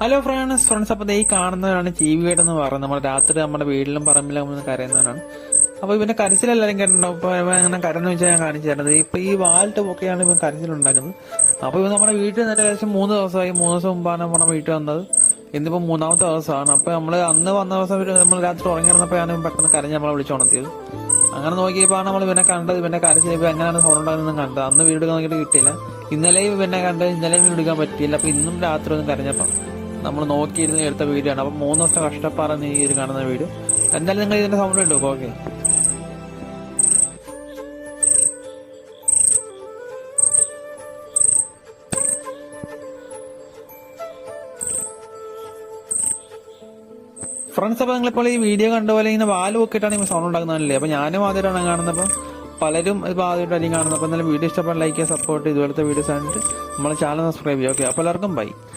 Hello friends അപ്പൊ ഈ കാണുന്നവരാണ് ജീവികേടെന്ന് പറയുന്നത്. നമ്മൾ രാത്രി നമ്മുടെ വീട്ടിലും പറമ്പിലും കരയുന്നവരാണ്. അപ്പൊ ഇവന്റെ കരച്ചിലെല്ലാരും കേട്ടിട്ടുണ്ടോ? ഇപ്പൊ ഇവൻ അങ്ങനെ കരന്ന് വെച്ചാൽ ഞാൻ കാണിച്ചു തരുന്നത്. ഇപ്പൊ ഈ വാലിട്ട് പൊക്കെയാണ് ഇവൻ കരച്ചിലുണ്ടാക്കുന്നത്. അപ്പൊ ഇവൻ നമ്മുടെ വീട്ടിൽ നിന്നിട്ട് ഏകദേശം 3 ദിവസമായി. 3 ദിവസം മുമ്പാണ് നമ്മുടെ വീട്ടിൽ വന്നത്. ഇന്നിപ്പോ 3ാമത്തെ ദിവസമാണ്. അപ്പൊ നമ്മള് അന്ന് വന്ന ദിവസം നമ്മൾ രാത്രി ഉറങ്ങിയിരുന്നപ്പോഴാണ് ഇവൻ പെട്ടെന്ന് കരഞ്ഞ് നമ്മളെ വിളിച്ചുണർത്തിയത്. അങ്ങനെ നോക്കിയപ്പോഴാണ് നമ്മൾ ഇവനെ കണ്ടത്. ഇവന്റെ കരച്ചിൽ ഇപ്പൊ എങ്ങനെയാണ് സൗണ്ട് ഉണ്ടാകുന്നതെന്ന് കണ്ടത്. അന്ന് വീട് നോക്കിയിട്ട് കിട്ടിയില്ല. ഇന്നലെയും ഇവനെ കണ്ട് ഇന്നലെയും വീട് എടുക്കാൻ പറ്റിയില്ല. അപ്പൊ ഇന്നും രാത്രി ഒന്നും കരഞ്ഞപ്പോ നമ്മൾ നോക്കിയിരുന്ന് എടുത്ത വീഡിയോ ആണ്. അപ്പൊ 3 ദിവസത്തെ കഷ്ടപ്പാടാണ് ഈ ഒരു കാണുന്ന വീഡിയോ. എന്തായാലും നിങ്ങൾ ഇതിന്റെ സൗണ്ട് ഇട്ടു. ഓക്കെ, ഫ്രണ്ട്സ് അപ്പൊ നിങ്ങളിപ്പോൾ ഈ വീഡിയോ കണ്ട പോലെ ഇങ്ങനെ വാല് പൊക്കിയിട്ടാണ് ഇപ്പൊ സൗണ്ട് ഉണ്ടാക്കുന്നതല്ലേ. അപ്പൊ ഞാനും ആദ്യമായിട്ടാണ് കാണുന്നത്. അപ്പം പലരും ഇപ്പൊ ആദ്യമായിട്ടായിരിക്കും കാണുന്നത്. അപ്പൊ എന്തായാലും വീഡിയോ ഇഷ്ടപ്പെടാൻ ലൈക്ക് ചെയ്യുക, സപ്പോർട്ട് ഇതുപോലത്തെ വീഡിയോസ് ആയിട്ട് നമ്മളെ ചാനൽ സബ്സ്ക്രൈബ് ചെയ്യുക. ഓക്കെ, അപ്പൊ എല്ലാവർക്കും ബൈ.